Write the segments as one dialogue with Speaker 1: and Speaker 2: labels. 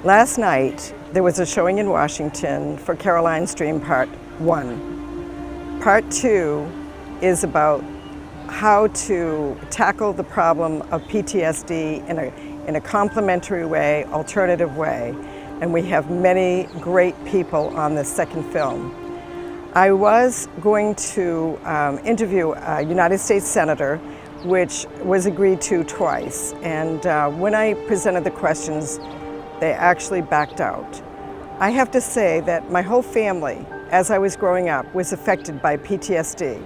Speaker 1: Last night, there was a showing in Washington for Caroline's Dream Part 1. Part 2 is about how to tackle the problem of PTSD in a complementary way, alternative way, and we have many great people on this second film. I was going to interview a United States Senator, which was agreed to twice, and when I presented the questions, they actually backed out. I have to say that my whole family, as I was growing up, was affected by PTSD.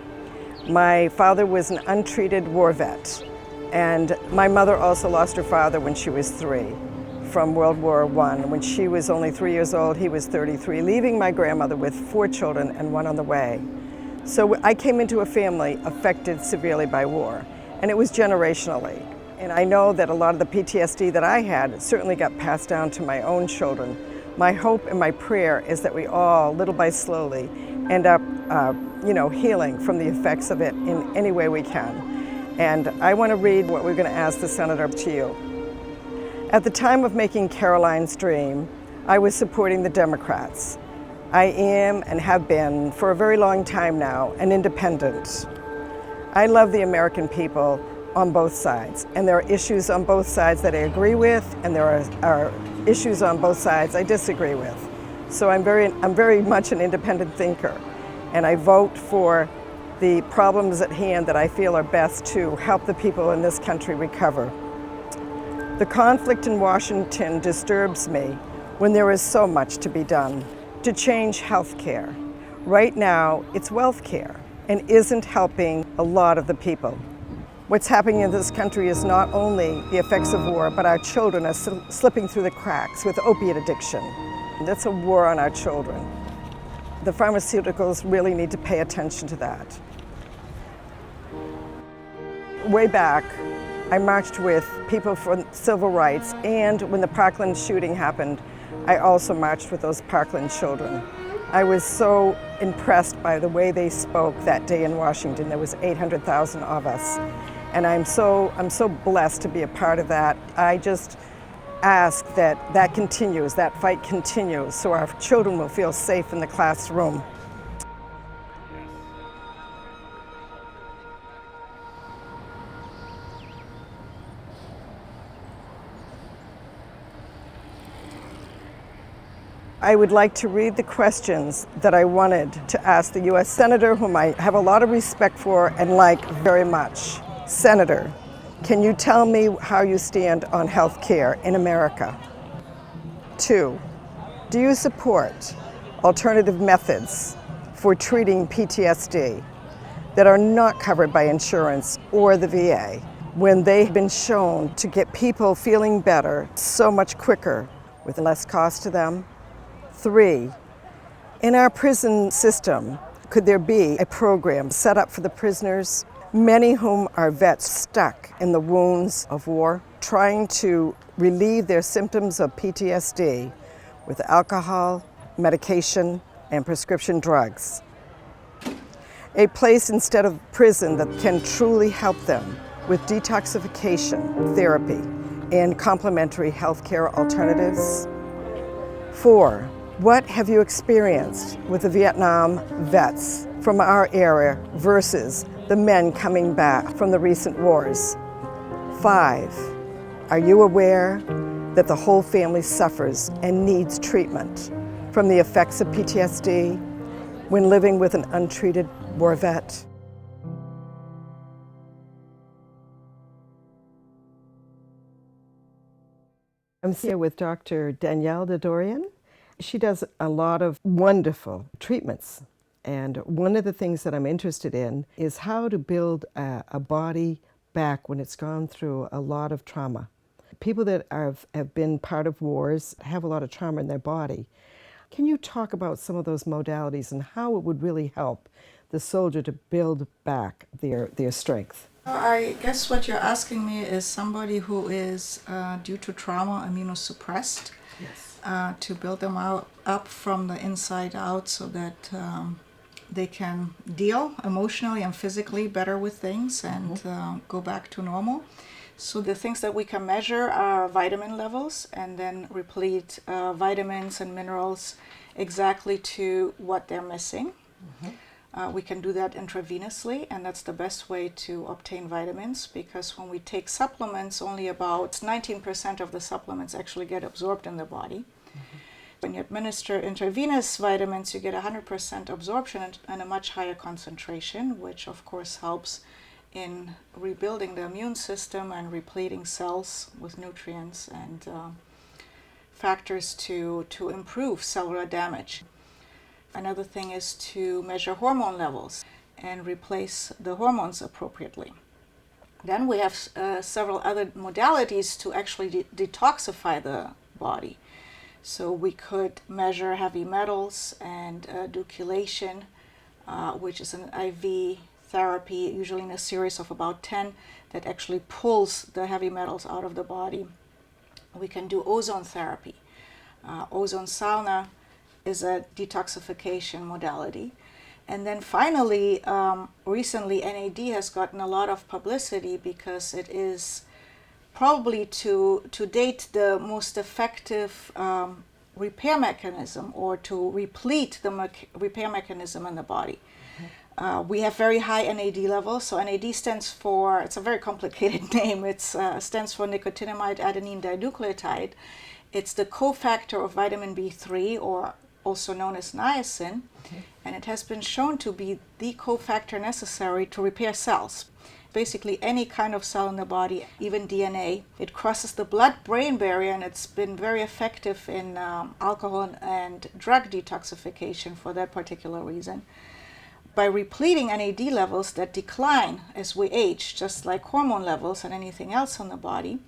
Speaker 1: My father was an untreated war vet, and my mother also lost her father when she was 3 from World War I. When she was only 3 years old, he was 33, leaving my grandmother with 4 children and 1 on the way. So I came into a family affected severely by war, and it was generationally. And I know that a lot of the PTSD that I had certainly got passed down to my own children. My hope and my prayer is that we all, little by slowly, end up healing from the effects of it in any way we can. And I want to read what we're going to ask the Senator to you. At the time of making Caroline's Dream, I was supporting the Democrats. I am and have been for a very long time now an independent. I love the American people on both sides, and there are issues on both sides that I agree with, and there are issues on both sides I disagree with. So I'm very much an independent thinker, and I vote for the problems at hand that I feel are best to help the people in this country recover. The conflict in Washington disturbs me when there is so much to be done to change health care. Right now, it's wealth care and isn't helping a lot of the people. What's happening in this country is not only the effects of war, but our children are slipping through the cracks with opiate addiction. That's a war on our children. The pharmaceuticals really need to pay attention to that. Way back, I marched with people for civil rights, and when the Parkland shooting happened, I also marched with those Parkland children. I was so impressed by the way they spoke that day in Washington. There was 800,000 of us. And I'm so blessed to be a part of that. I just ask that continues, that fight continues, so our children will feel safe in the classroom. I would like to read the questions that I wanted to ask the U.S. Senator, whom I have a lot of respect for and like very much. Senator, can you tell me how you stand on health care in America? 2, do you support alternative methods for treating PTSD that are not covered by insurance or the VA when they've been shown to get people feeling better so much quicker with less cost to them? 3, in our prison system, could there be a program set up for the prisoners, many whom are vets stuck in the wounds of war, trying to relieve their symptoms of PTSD with alcohol, medication, and prescription drugs? A place instead of prison that can truly help them with detoxification therapy and complementary healthcare alternatives? 4, what have you experienced with the Vietnam vets from our area versus the men coming back from the recent wars? 5, are you aware that the whole family suffers and needs treatment from the effects of PTSD when living with an untreated war vet? I'm here with Dr. Danielle Dadurian. She does a lot of wonderful treatments. And one of the things that I'm interested in is how to build a body back when it's gone through a lot of trauma. People that have been part of wars have a lot of trauma in their body. Can you talk about some of those modalities and how it would really help the soldier to build back their strength?
Speaker 2: I guess what you're asking me is somebody who is, due to trauma, immunosuppressed.
Speaker 1: Yes.
Speaker 2: To build them up from the inside out so that they can deal emotionally and physically better with things and go back to normal. So the things that we can measure are vitamin levels, and then replete vitamins and minerals exactly to what they're missing. We can do that intravenously, and that's the best way to obtain vitamins, because when we take supplements, only about 19% of the supplements actually get absorbed in the body. When you administer intravenous vitamins, you get 100% absorption and a much higher concentration, which of course helps in rebuilding the immune system and repleting cells with nutrients and factors to improve cellular damage. Another thing is to measure hormone levels and replace the hormones appropriately. Then we have several other modalities to actually detoxify the body. So we could measure heavy metals and do chelation, which is an IV therapy, usually in a series of about 10, that actually pulls the heavy metals out of the body. We can do ozone therapy. Ozone sauna is a detoxification modality. And then finally, recently NAD has gotten a lot of publicity because it is probably to date the most effective repair mechanism, or to replete the repair mechanism in the body. We have very high NAD levels. So NAD stands for, it's a very complicated name, it stands for nicotinamide adenine dinucleotide. It's the cofactor of vitamin B3, or also known as niacin, and it has been shown to be the cofactor necessary to repair cells. Basically any kind of cell in the body, even DNA. It crosses the blood-brain barrier, and it's been very effective in alcohol and drug detoxification for that particular reason. By repleting NAD levels that decline as we age, just like hormone levels and anything else in the body,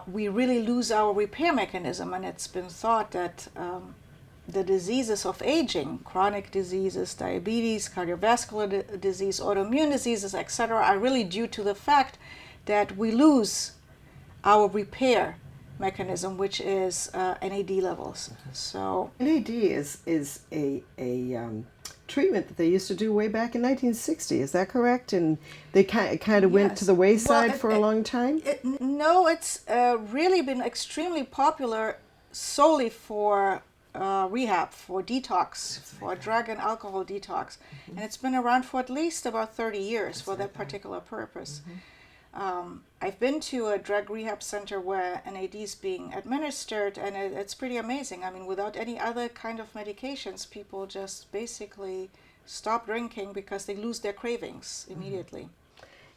Speaker 2: we really lose our repair mechanism. And it's been thought that the diseases of aging, chronic diseases, diabetes, cardiovascular disease, autoimmune diseases, etc., are really due to the fact that we lose our repair mechanism, which is NAD levels. So
Speaker 1: NAD is a treatment that they used to do way back in 1960. Is that correct? And they kind of went to the wayside for a long time?
Speaker 2: No, it's really been extremely popular solely for rehab, for detox, for drug and alcohol detox. And it's been around for at least about 30 years for that particular purpose. I've been to a drug rehab center where NAD is being administered, and it's pretty amazing. I mean, without any other kind of medications, people just basically stop drinking because they lose their cravings immediately.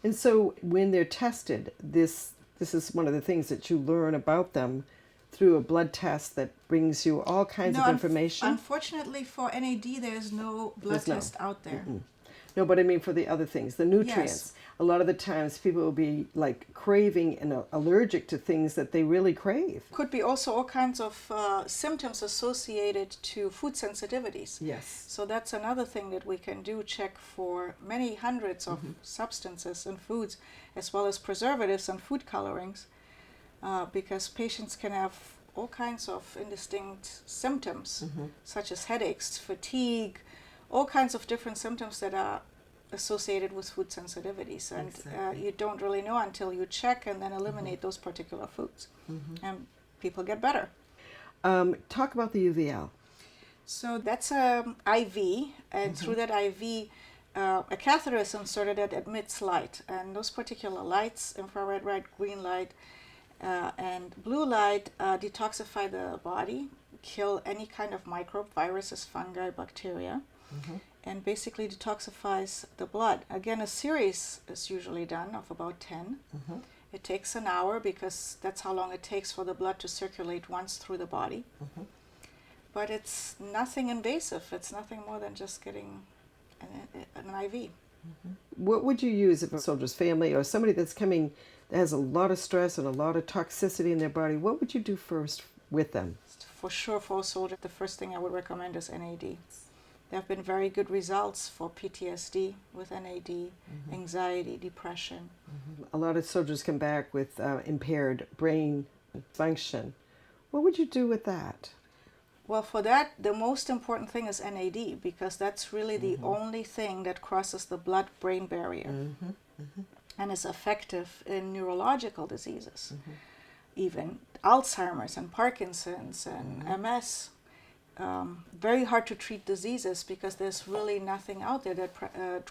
Speaker 1: And so when they're tested, this is one of the things that you learn about them through a blood test that brings you all kinds of information?
Speaker 2: Unfortunately for NAD, there's no blood test out there.
Speaker 1: No, but I mean for the other things, the nutrients.
Speaker 2: Yes.
Speaker 1: A lot of the times people will be like craving and allergic to things that they really crave.
Speaker 2: Could be also all kinds of symptoms associated to food sensitivities.
Speaker 1: Yes.
Speaker 2: So that's another thing that we can do, check for many hundreds of substances in foods, as well as preservatives and food colorings, because patients can have all kinds of indistinct symptoms, such as headaches, fatigue, all kinds of different symptoms that are associated with food sensitivities, and you don't really know until you check and then eliminate those particular foods, and people get better.
Speaker 1: Talk about the UVL.
Speaker 2: So that's an IV, and through that IV, a catheter is inserted that emits light, and those particular lights, infrared, red, green light, and blue light, detoxify the body, kill any kind of microbe, viruses, fungi, bacteria, and basically detoxifies the blood. Again, a series is usually done of about 10. It takes an hour because that's how long it takes for the blood to circulate once through the body. But it's nothing invasive. It's nothing more than just getting an IV.
Speaker 1: What would you use if a soldier's family or somebody that's coming that has a lot of stress and a lot of toxicity in their body, what would you do first with them?
Speaker 2: For sure, for a soldier, the first thing I would recommend is NAD. There have been very good results for PTSD with NAD, anxiety, depression.
Speaker 1: A lot of soldiers come back with impaired brain function. What would you do with that?
Speaker 2: Well, for that, the most important thing is NAD, because that's really the only thing that crosses the blood-brain barrier. and is effective in neurological diseases, even Alzheimer's and Parkinson's and MS. Very hard to treat diseases because there's really nothing out there that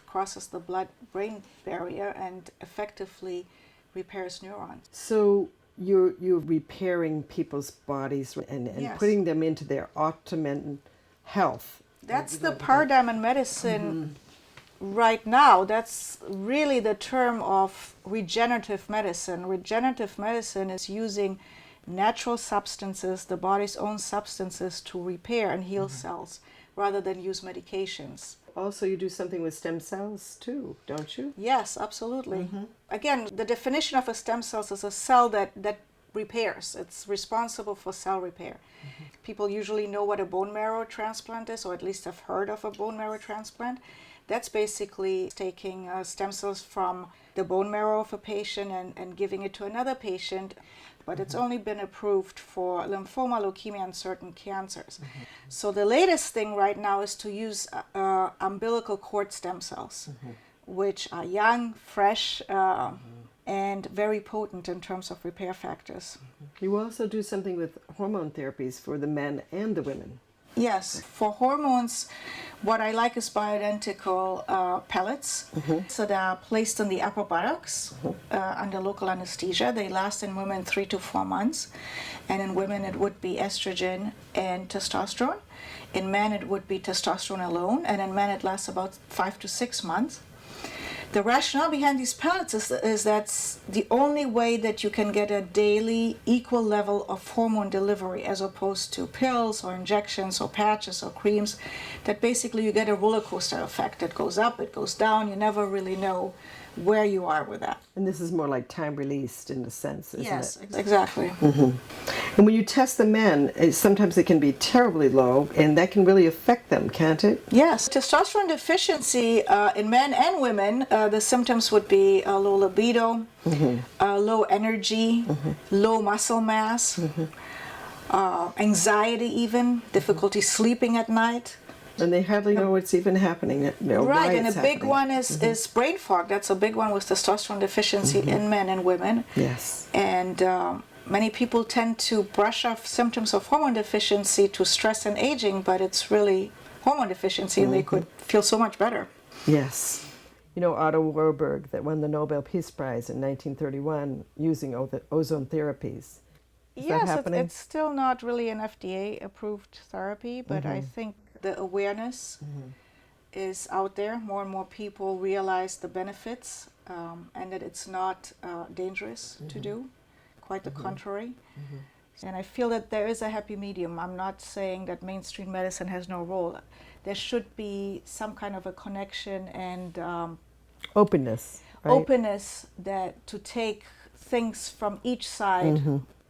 Speaker 2: crosses the blood-brain barrier and effectively repairs neurons.
Speaker 1: So you're repairing people's bodies and
Speaker 2: Yes.
Speaker 1: putting them into their optimum health.
Speaker 2: That's the paradigm in medicine right now. That's really the term of regenerative medicine. Regenerative medicine is using natural substances, the body's own substances, to repair and heal cells rather than use medications.
Speaker 1: Also, you do something with stem cells too, don't you?
Speaker 2: Yes, absolutely. Again, the definition of a stem cell is a cell that repairs. It's responsible for cell repair. People usually know what a bone marrow transplant is, or at least have heard of a bone marrow transplant. That's basically taking stem cells from the bone marrow of a patient and giving it to another patient. But it's only been approved for lymphoma, leukemia, and certain cancers. So the latest thing right now is to use umbilical cord stem cells, which are young, fresh, and very potent in terms of repair factors.
Speaker 1: You also do something with hormone therapies for the men and the women.
Speaker 2: Yes, for hormones, what I like is bioidentical pellets. So they are placed in the upper buttocks under local anesthesia. They last in women 3 to 4 months. And in women, it would be estrogen and testosterone. In men, it would be testosterone alone. And in men, it lasts about 5 to 6 months. The rationale behind these pellets is that's the only way that you can get a daily equal level of hormone delivery, as opposed to pills or injections or patches or creams, that basically you get a roller coaster effect. It goes up, it goes down, you never really know where you are with that.
Speaker 1: And this is more like time released in a sense, isn't
Speaker 2: Yes,
Speaker 1: it?
Speaker 2: exactly.
Speaker 1: And when you test the men, sometimes it can be terribly low, and that can really affect them, can't it?
Speaker 2: Yes, testosterone deficiency in men and women, the symptoms would be low libido, low energy, low muscle mass, anxiety even, difficulty sleeping at night.
Speaker 1: And they hardly know what's even happening.
Speaker 2: Right, and a big one is brain fog. That's a big one with testosterone deficiency in men and women.
Speaker 1: Yes.
Speaker 2: And many people tend to brush off symptoms of hormone deficiency to stress and aging, but it's really hormone deficiency, and they could feel so much better.
Speaker 1: Yes. You know, Otto Warburg, that won the Nobel Peace Prize in 1931 using ozone therapies. Is that
Speaker 2: Yes,
Speaker 1: happening?
Speaker 2: it's still not really an FDA-approved therapy, but I think the awareness is out there. More and more people realize the benefits and that it's not dangerous to do. Quite the contrary. And I feel that there is a happy medium. I'm not saying that mainstream medicine has no role. There should be some kind of a connection and
Speaker 1: Openness. Right?
Speaker 2: openness that to take things from each side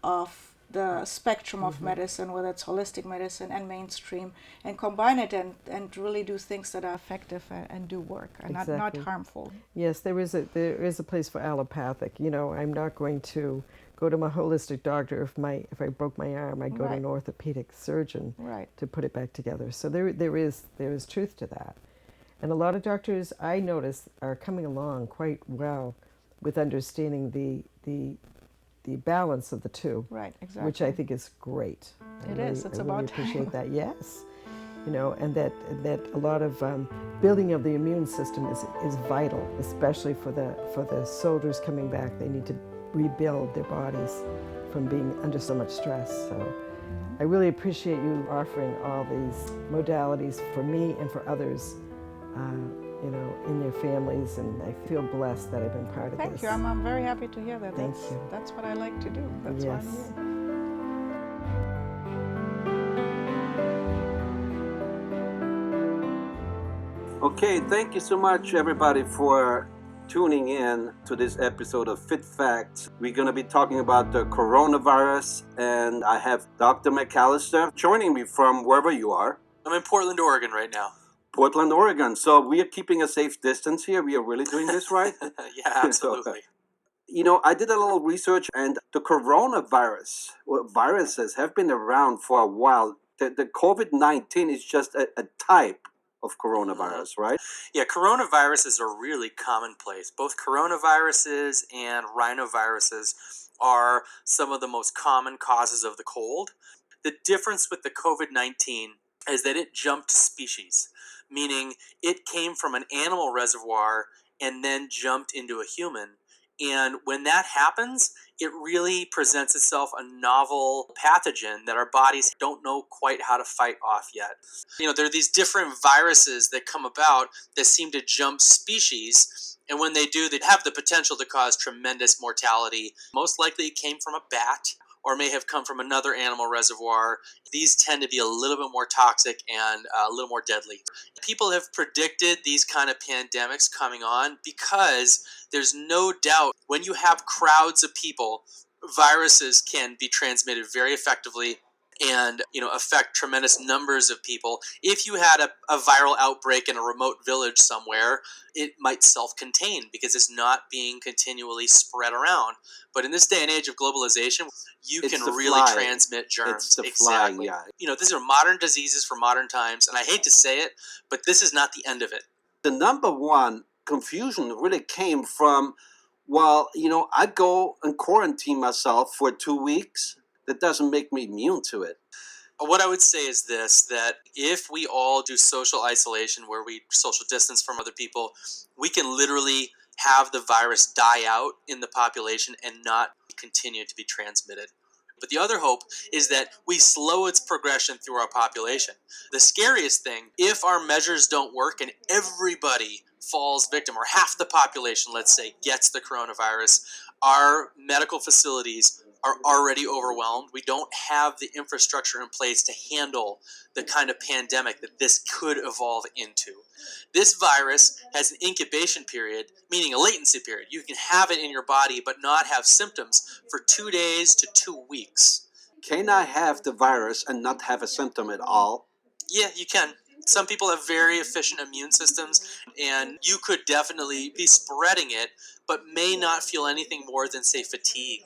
Speaker 2: of the spectrum of medicine, whether it's holistic medicine and mainstream, and combine it and really do things that are effective and do work and not
Speaker 1: Exactly.
Speaker 2: harmful.
Speaker 1: Yes, there is a place for allopathic. You know, I'm not going to go to my holistic doctor if I broke my arm. I'd go to an orthopedic surgeon
Speaker 2: Right.
Speaker 1: to put it back together. So there is truth to that. And a lot of doctors I notice are coming along quite well with understanding the balance of the two.
Speaker 2: Right, exactly.
Speaker 1: Which I think is great.
Speaker 2: It is. It's
Speaker 1: I
Speaker 2: about
Speaker 1: really
Speaker 2: time.
Speaker 1: appreciate that. Yes, you know, and that a lot of building of the immune system is vital, especially for the soldiers coming back. They need to rebuild their bodies from being under so much stress. So I really appreciate you offering all these modalities for me and for others. You know, in their families, and I feel blessed that I've been part of
Speaker 2: Thank
Speaker 1: this.
Speaker 2: you. I'm very happy to hear that.
Speaker 1: Thank
Speaker 2: that's,
Speaker 1: you.
Speaker 2: That's what I like to do. That's why I'm
Speaker 1: Yes.
Speaker 2: here.
Speaker 3: Okay, thank you so much, everybody, for tuning in to this episode of Fit Facts. We're going to be talking about the coronavirus, and I have Dr. McAllister joining me from wherever you are.
Speaker 4: I'm in Portland, Oregon right now.
Speaker 3: Portland, Oregon. So we are keeping a safe distance here. We are really doing this right.
Speaker 4: Yeah, absolutely.
Speaker 3: You know, I did a little research, and the coronavirus, viruses have been around for a while. The COVID-19 is just a type of coronavirus, right?
Speaker 4: Yeah, coronaviruses are really commonplace. Both coronaviruses and rhinoviruses are some of the most common causes of the cold. The difference with the COVID-19 is that it jumped species, meaning it came from an animal reservoir and then jumped into a human. And when that happens, it really presents itself a novel pathogen that our bodies don't know quite how to fight off yet. There are these different viruses that come about that seem to jump species. And when they do, they have the potential to cause tremendous mortality. Most likely it came from a bat or may have come from another animal reservoir. These tend to be a little bit more toxic and a little more deadly. People have predicted these kind of pandemics coming on because there's no doubt when you have crowds of people, viruses can be transmitted very effectively and affect tremendous numbers of people. If you had a viral outbreak in a remote village somewhere, it might self-contain because it's not being continually spread around. But in this day and age of globalization, you can really transmit germs.
Speaker 3: It's the
Speaker 4: exactly.
Speaker 3: flying, yeah.
Speaker 4: These are modern diseases for modern times, and I hate to say it, but this is not the end of it.
Speaker 3: The number one confusion really came from, well, I go and quarantine myself for 2 weeks. That doesn't make me immune to it.
Speaker 4: What I would say is this, that if we all do social isolation where we social distance from other people, we can literally have the virus die out in the population and not continue to be transmitted. But the other hope is that we slow its progression through our population. The scariest thing, if our measures don't work and everybody falls victim, or half the population, let's say, gets the coronavirus, our medical facilities are already overwhelmed. We don't have the infrastructure in place to handle the kind of pandemic that this could evolve into. This virus has an incubation period, meaning a latency period. You can have it in your body but not have symptoms for 2 days to 2 weeks.
Speaker 3: Can I have the virus and not have a symptom at all?
Speaker 4: Yeah, you can. Some people have very efficient immune systems, and you could definitely be spreading it, but may not feel anything more than, say, fatigue.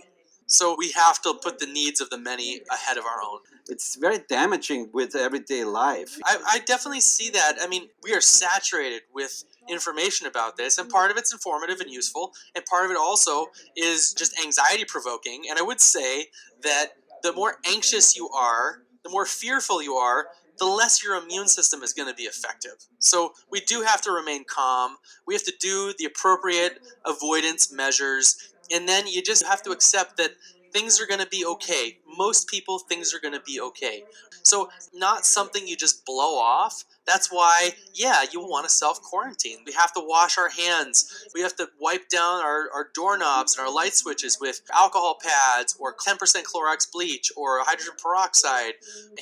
Speaker 4: So we have to put the needs of the many ahead of our own.
Speaker 3: It's very damaging with everyday life.
Speaker 4: I definitely see that. I mean, we are saturated with information about this, and part of it's informative and useful, and part of it also is just anxiety provoking. And I would say that the more anxious you are, the more fearful you are, the less your immune system is going to be effective. So we do have to remain calm. We have to do the appropriate avoidance measures. And then you just have to accept that things are going to be okay. Most people, things are going to be okay. So not something you just blow off. That's why, you want to self-quarantine. We have to wash our hands. We have to wipe down our doorknobs and our light switches with alcohol pads or 10% Clorox bleach or hydrogen peroxide.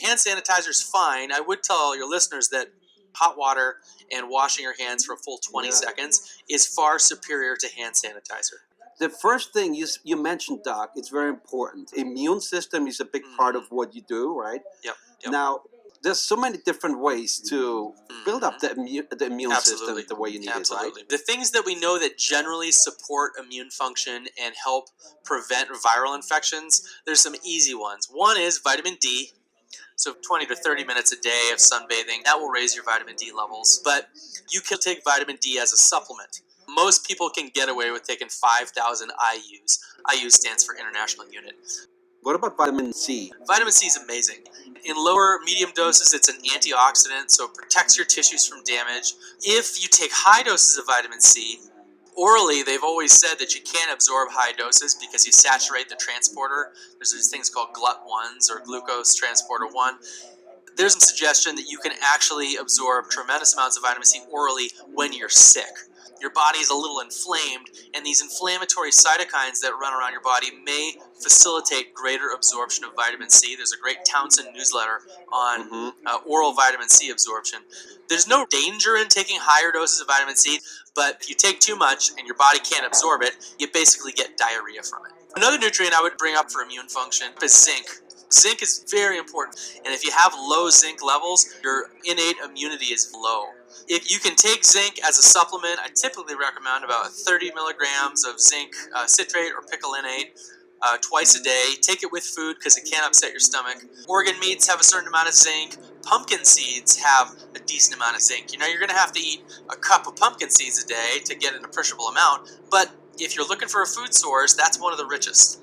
Speaker 4: Hand sanitizer is fine. I would tell your listeners that hot water and washing your hands for a full 20 seconds is far superior to hand sanitizer.
Speaker 3: The first thing you mentioned, Doc, it's very important. Immune system is a big part of what you do, right?
Speaker 4: Yep.
Speaker 3: Now, there's so many different ways to build up the immune system the way you need it, right?
Speaker 4: The things that we know that generally support immune function and help prevent viral infections, there's some easy ones. One is vitamin D. So 20 to 30 minutes a day of sunbathing, that will raise your vitamin D levels. But you can take vitamin D as a supplement. Most people can get away with taking 5,000 IUs. IU stands for International Unit.
Speaker 3: What about vitamin C?
Speaker 4: Vitamin C is amazing. In lower, medium doses, it's an antioxidant, so it protects your tissues from damage. If you take high doses of vitamin C, orally, they've always said that you can't absorb high doses because you saturate the transporter. There's these things called GLUT1s or glucose transporter 1. There's some suggestion that you can actually absorb tremendous amounts of vitamin C orally when you're sick. Your body is a little inflamed, and these inflammatory cytokines that run around your body may facilitate greater absorption of vitamin C. There's a great Townsend newsletter on oral vitamin C absorption. There's no danger in taking higher doses of vitamin C, but if you take too much and your body can't absorb it, you basically get diarrhea from it. Another nutrient I would bring up for immune function is zinc. Zinc is very important, and if you have low zinc levels, your innate immunity is low. If you can take zinc as a supplement, I typically recommend about 30 milligrams of zinc citrate or picolinate twice a day. Take it with food because it can upset your stomach. Organ meats have a certain amount of zinc. Pumpkin seeds have a decent amount of zinc. You know, you're going to have to eat a cup of pumpkin seeds a day to get an appreciable amount, but if you're looking for a food source, that's one of the richest.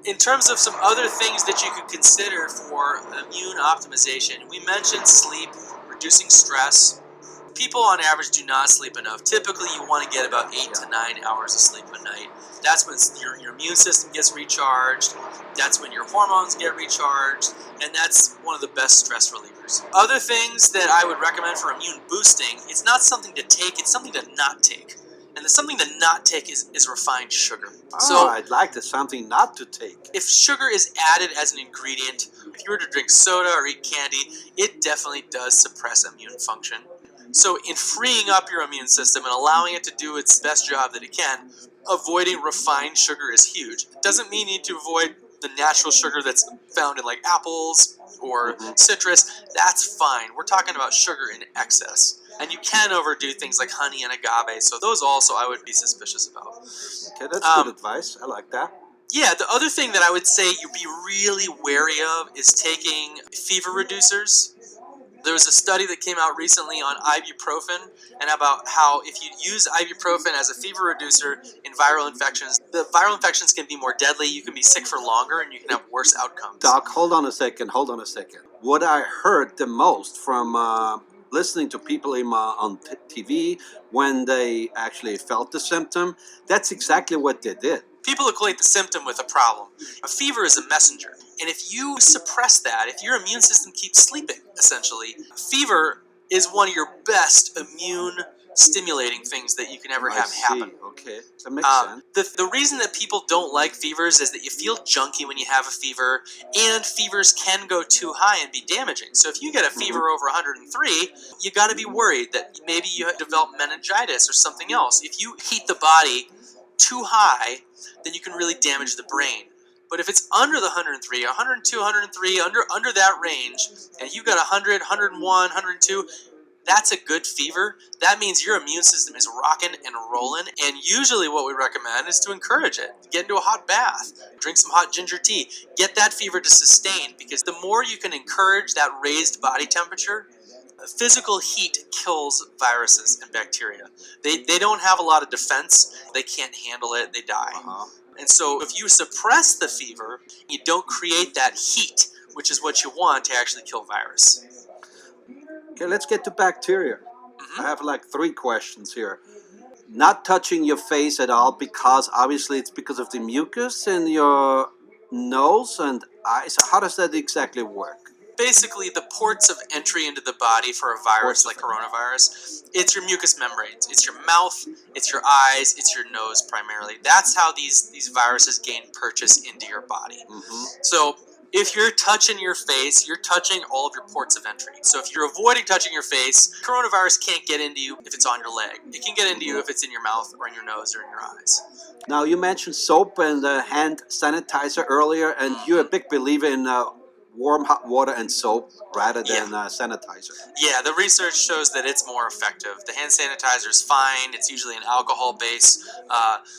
Speaker 4: In terms of some other things that you could consider for immune optimization, we mentioned sleep, reducing stress. People on average do not sleep enough. Typically, you want to get about 8 to 9 hours of sleep a night. That's when your immune system gets recharged. That's when your hormones get recharged. And that's one of the best stress relievers. Other things that I would recommend for immune boosting, it's not something to take, it's something to not take. And the something to not take is refined sugar.
Speaker 3: So I'd like the something not to take.
Speaker 4: If sugar is added as an ingredient, if you were to drink soda or eat candy, it definitely does suppress immune function. So in freeing up your immune system and allowing it to do its best job that it can, avoiding refined sugar is huge. It doesn't mean you need to avoid the natural sugar that's found in like apples or citrus. That's fine. We're talking about sugar in excess. And you can overdo things like honey and agave, so those also I would be suspicious about.
Speaker 3: Okay, that's good advice. I like that.
Speaker 4: Yeah, the other thing that I would say you'd be really wary of is taking fever reducers. There was a study that came out recently on ibuprofen and about how if you use ibuprofen as a fever reducer in viral infections, the viral infections can be more deadly, you can be sick for longer, and you can have worse outcomes.
Speaker 3: Doc, hold on a second. What I heard the most from listening to people on TV when they actually felt the symptom, that's exactly what they did.
Speaker 4: People equate the symptom with a problem. A fever is a messenger. And if you suppress that, if your immune system keeps sleeping, essentially, fever is one of your best immune stimulating things that you can ever have happen.
Speaker 3: Okay, that makes sense.
Speaker 4: The reason that people don't like fevers is that you feel junky when you have a fever, and fevers can go too high and be damaging. So if you get a fever over 103, you got to be worried that maybe you have developed meningitis or something else. If you heat the body too high, then you can really damage the brain. But if it's under the 103, 102, 103, under that range, and you've got 100, 101, 102, that's a good fever. That means your immune system is rocking and rolling, and usually what we recommend is to encourage it. Get into a hot bath, drink some hot ginger tea, get that fever to sustain, because the more you can encourage that raised body temperature, physical heat kills viruses and bacteria. They don't have a lot of defense. They can't handle it. They die. And so if you suppress the fever, you don't create that heat, which is what you want to actually kill virus.
Speaker 3: Okay, let's get to bacteria. I have like 3 questions here. Not touching your face at all, because obviously it's because of the mucus in your nose and eyes. How does that exactly work?
Speaker 4: Basically, the ports of entry into the body for a virus like coronavirus, it's your mucous membranes. It's your mouth, it's your eyes, it's your nose primarily. That's how these viruses gain purchase into your body. So if you're touching your face, you're touching all of your ports of entry. So if you're avoiding touching your face, coronavirus can't get into you if it's on your leg. It can get into you if it's in your mouth or in your nose or in your eyes.
Speaker 3: Now, you mentioned soap and hand sanitizer earlier, and you're a big believer in warm hot water and soap rather than sanitizer.
Speaker 4: Yeah, the research shows that it's more effective. The hand sanitizer is fine. It's usually an alcohol-based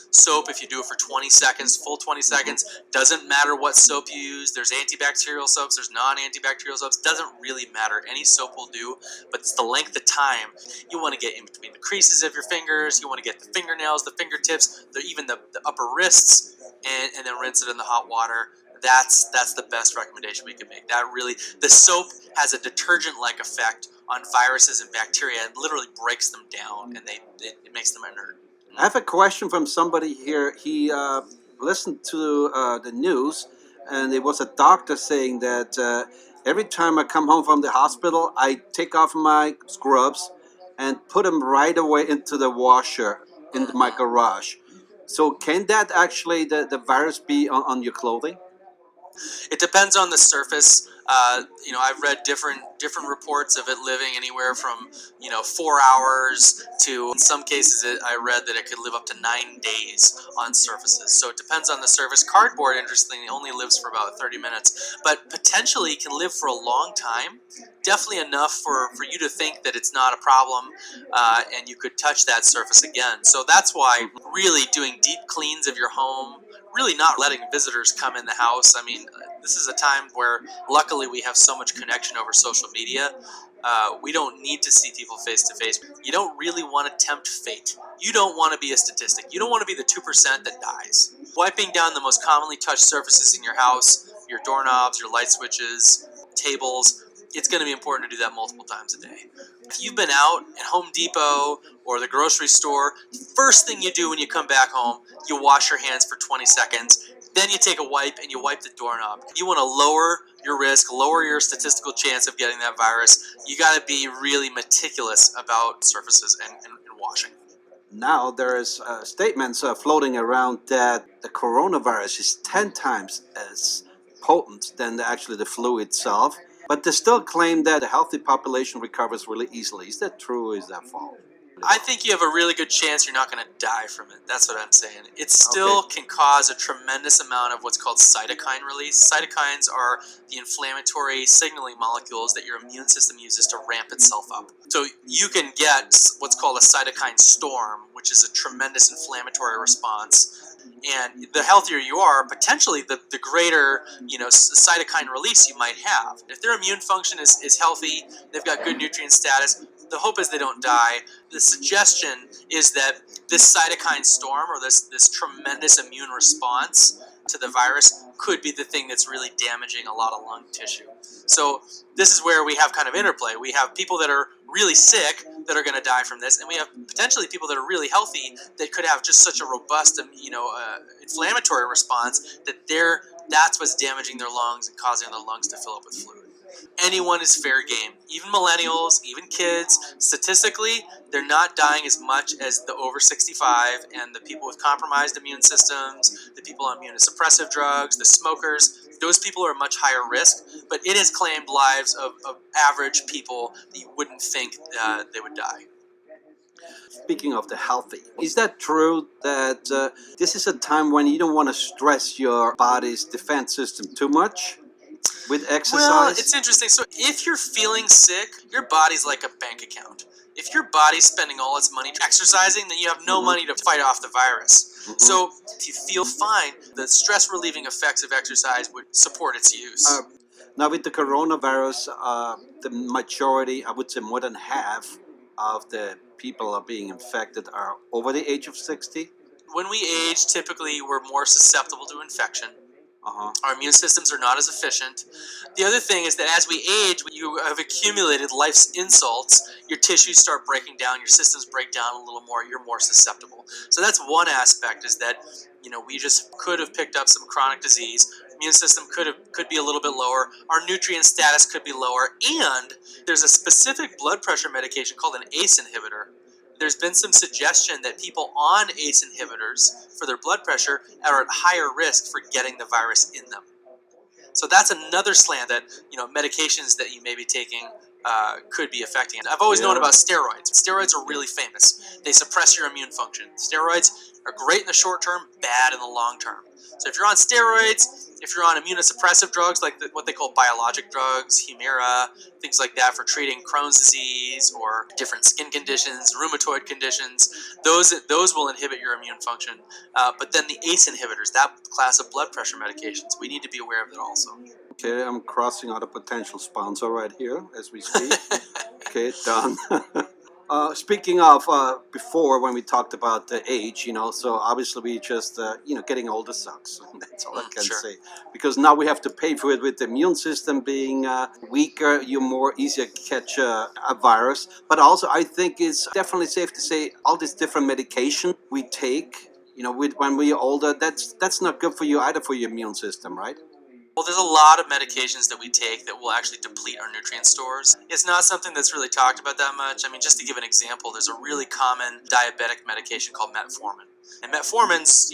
Speaker 4: soap. If you do it for 20 seconds, full 20 seconds, doesn't matter what soap you use. There's antibacterial soaps, there's non-antibacterial soaps. Doesn't really matter. Any soap will do, but it's the length of time. You want to get in between the creases of your fingers. You want to get the fingernails, the fingertips, even the upper wrists, and then rinse it in the hot water. That's the best recommendation we can make. That really, the soap has a detergent-like effect on viruses and bacteria and literally breaks them down, and it makes them inert.
Speaker 3: I have a question from somebody here. He listened to the news, and it was a doctor saying that every time I come home from the hospital, I take off my scrubs and put them right away into the washer in my garage. So can that actually, the virus be on your clothing?
Speaker 4: It depends on the surface. I've read different reports of it living anywhere from 4 hours to, in some cases, I read that it could live up to 9 days on surfaces. So it depends on the surface. Cardboard, interestingly, only lives for about 30 minutes, but potentially can live for a long time. Definitely enough for you to think that it's not a problem, and you could touch that surface again. So that's why really doing deep cleans of your home, really not letting visitors come in the house. I mean, this is a time where luckily we have so much connection over social media. We don't need to see people face to face. You don't really want to tempt fate. You don't want to be a statistic. You don't want to be the 2% that dies. Wiping down the most commonly touched surfaces in your house, your doorknobs, your light switches, tables, it's going to be important to do that multiple times a day. If you've been out at Home Depot or the grocery store, first thing you do when you come back home, you wash your hands for 20 seconds. Then you take a wipe and you wipe the doorknob. You want to lower your risk, lower your statistical chance of getting that virus. You got to be really meticulous about surfaces and washing.
Speaker 3: Now there's statements floating around that the coronavirus is 10 times as potent than actually the flu itself. But they still claim that the healthy population recovers really easily. Is that true or is that false?
Speaker 4: I think you have a really good chance you're not going to die from it. That's what I'm saying. It still can cause a tremendous amount of what's called cytokine release. Cytokines are the inflammatory signaling molecules that your immune system uses to ramp itself up. So you can get what's called a cytokine storm, which is a tremendous inflammatory response. And the healthier you are, potentially the greater cytokine release you might have. If their immune function is healthy, they've got good nutrient status, the hope is they don't die. The suggestion is that this cytokine storm or this tremendous immune response to the virus could be the thing that's really damaging a lot of lung tissue. So this is where we have kind of interplay. We have people that are really sick that are going to die from this, and we have potentially people that are really healthy that could have just such a robust, inflammatory response that's what's damaging their lungs and causing their lungs to fill up with fluid. Anyone is fair game. Even millennials, even kids, statistically, they're not dying as much as the over 65 and the people with compromised immune systems, the people on immunosuppressive drugs, the smokers. Those people are much higher risk, but it has claimed lives of average people that you wouldn't think they would die.
Speaker 3: Speaking of the healthy, is that true that this is a time when you don't want to stress your body's defense system too much with exercise?
Speaker 4: Well, it's interesting. So if you're feeling sick, your body's like a bank account. If your body's spending all its money exercising, then you have no money to fight off the virus. So if you feel fine, the stress-relieving effects of exercise would support its use.
Speaker 3: Now with the coronavirus, the majority, I would say more than half of the people are being infected are over the age of 60.
Speaker 4: When we age, typically we're more susceptible to infection. Our immune systems are not as efficient. The other thing is that as we age, you have accumulated life's insults, your tissues start breaking down, your systems break down a little more, you're more susceptible. So that's one aspect, is that we just could have picked up some chronic disease. Immune system could be a little bit lower. Our nutrient status could be lower. And there's a specific blood pressure medication called an ACE inhibitor. There's been some suggestion that people on ACE inhibitors for their blood pressure are at higher risk for getting the virus in them. So that's another slant that, medications that you may be taking could be affecting. And I've always known about steroids. Steroids are really famous. They suppress your immune function. Steroids are great in the short term, bad in the long term. So if you're on steroids, if you're on immunosuppressive drugs like what they call biologic drugs, Humira, things like that for treating Crohn's disease or different skin conditions, rheumatoid conditions, those will inhibit your immune function. But then the ACE inhibitors, that class of blood pressure medications, we need to be aware of that also.
Speaker 3: Okay, I'm crossing out a potential sponsor right here as we speak. Okay, done. Speaking of before, when we talked about the age, so obviously we just, getting older sucks. That's all I can say. Because now we have to pay for it with the immune system being weaker. You're more easier to catch a virus. But also I think it's definitely safe to say all this different medication we take, when we're older, that's not good for you either for your immune system, right?
Speaker 4: Well, there's a lot of medications that we take that will actually deplete our nutrient stores. It's not something that's really talked about that much. I mean, just to give an example, there's a really common diabetic medication called metformin. And metformin's,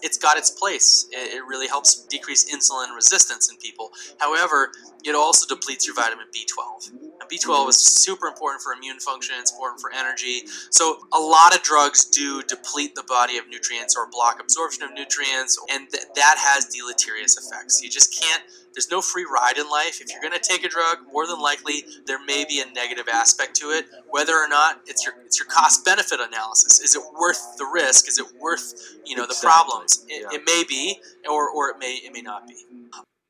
Speaker 4: it's got its place. It really helps decrease insulin resistance in people. However, it also depletes your vitamin B12. And B12 is super important for immune function. It's important for energy. So a lot of drugs do deplete the body of nutrients or block absorption of nutrients, and that has deleterious effects. You just can't, there's no free ride in life. If you're going to take a drug, more than likely there may be a negative aspect to it, whether or not it's your cost benefit analysis. Is it worth the risk? Is it worth, the problems? It may be, or it may not be.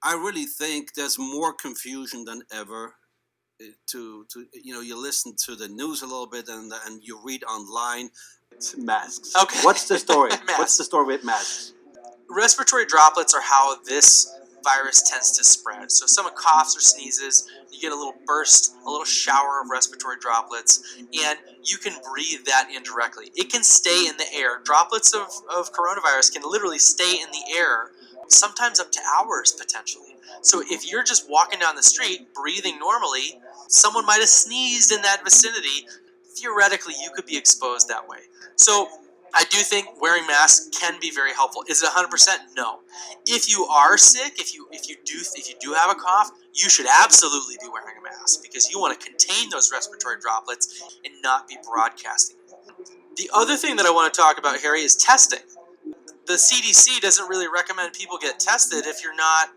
Speaker 3: I really think there's more confusion than ever. You listen to the news a little bit and you read online. It's masks.
Speaker 4: Okay.
Speaker 3: What's the story? What's the story with masks?
Speaker 4: Respiratory droplets are how this virus tends to spread. So if someone coughs or sneezes, you get a little burst, a little shower of respiratory droplets, and you can breathe that in directly. It can stay in the air. Droplets of coronavirus can literally stay in the air, sometimes up to hours potentially. So if you're just walking down the street breathing normally, someone might have sneezed in that vicinity. Theoretically, you could be exposed that way. So I do think wearing masks can be very helpful. Is it 100%? No. If you are sick, if you do have a cough, you should absolutely be wearing a mask because you want to contain those respiratory droplets and not be broadcasting them. The other thing that I want to talk about, Harry, is testing. The CDC doesn't really recommend people get tested if you're not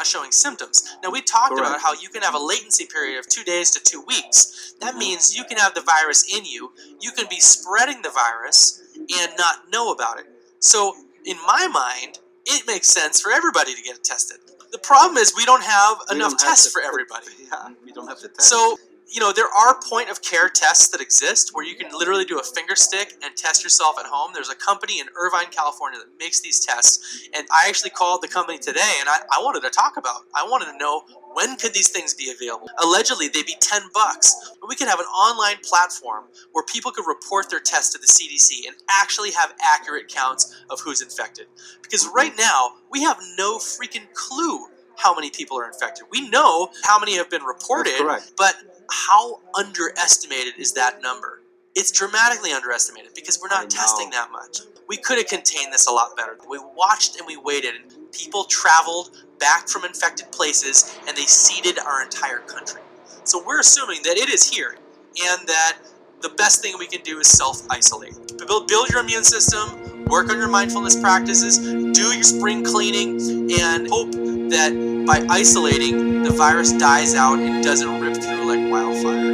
Speaker 4: showing symptoms. Now, we talked about how you can have a latency period of 2 days to 2 weeks. That means you can have the virus in you. You can be spreading the virus and not know about it. So, in my mind, it makes sense for everybody to get tested. The problem is we don't have enough tests for everybody.
Speaker 3: Yeah, we don't have the test.
Speaker 4: So, there are point-of-care tests that exist where you can literally do a finger stick and test yourself at home. There's a company in Irvine, California that makes these tests, and I actually called the company today, and I wanted to talk about it. I wanted to know, when could these things be available? Allegedly, they'd be $10, but we could have an online platform where people could report their tests to the CDC and actually have accurate counts of who's infected. Because right now, we have no freaking clue how many people are infected. We know how many have been reported, but how underestimated is that number? It's dramatically underestimated because we're not testing that much. We could have contained this a lot better. We watched and we waited, and people traveled back from infected places and they seeded our entire country. So we're assuming that it is here and that the best thing we can do is self-isolate. Build your immune system, work on your mindfulness practices, do your spring cleaning, and hope that by isolating, the virus dies out and doesn't rip through like wildfire.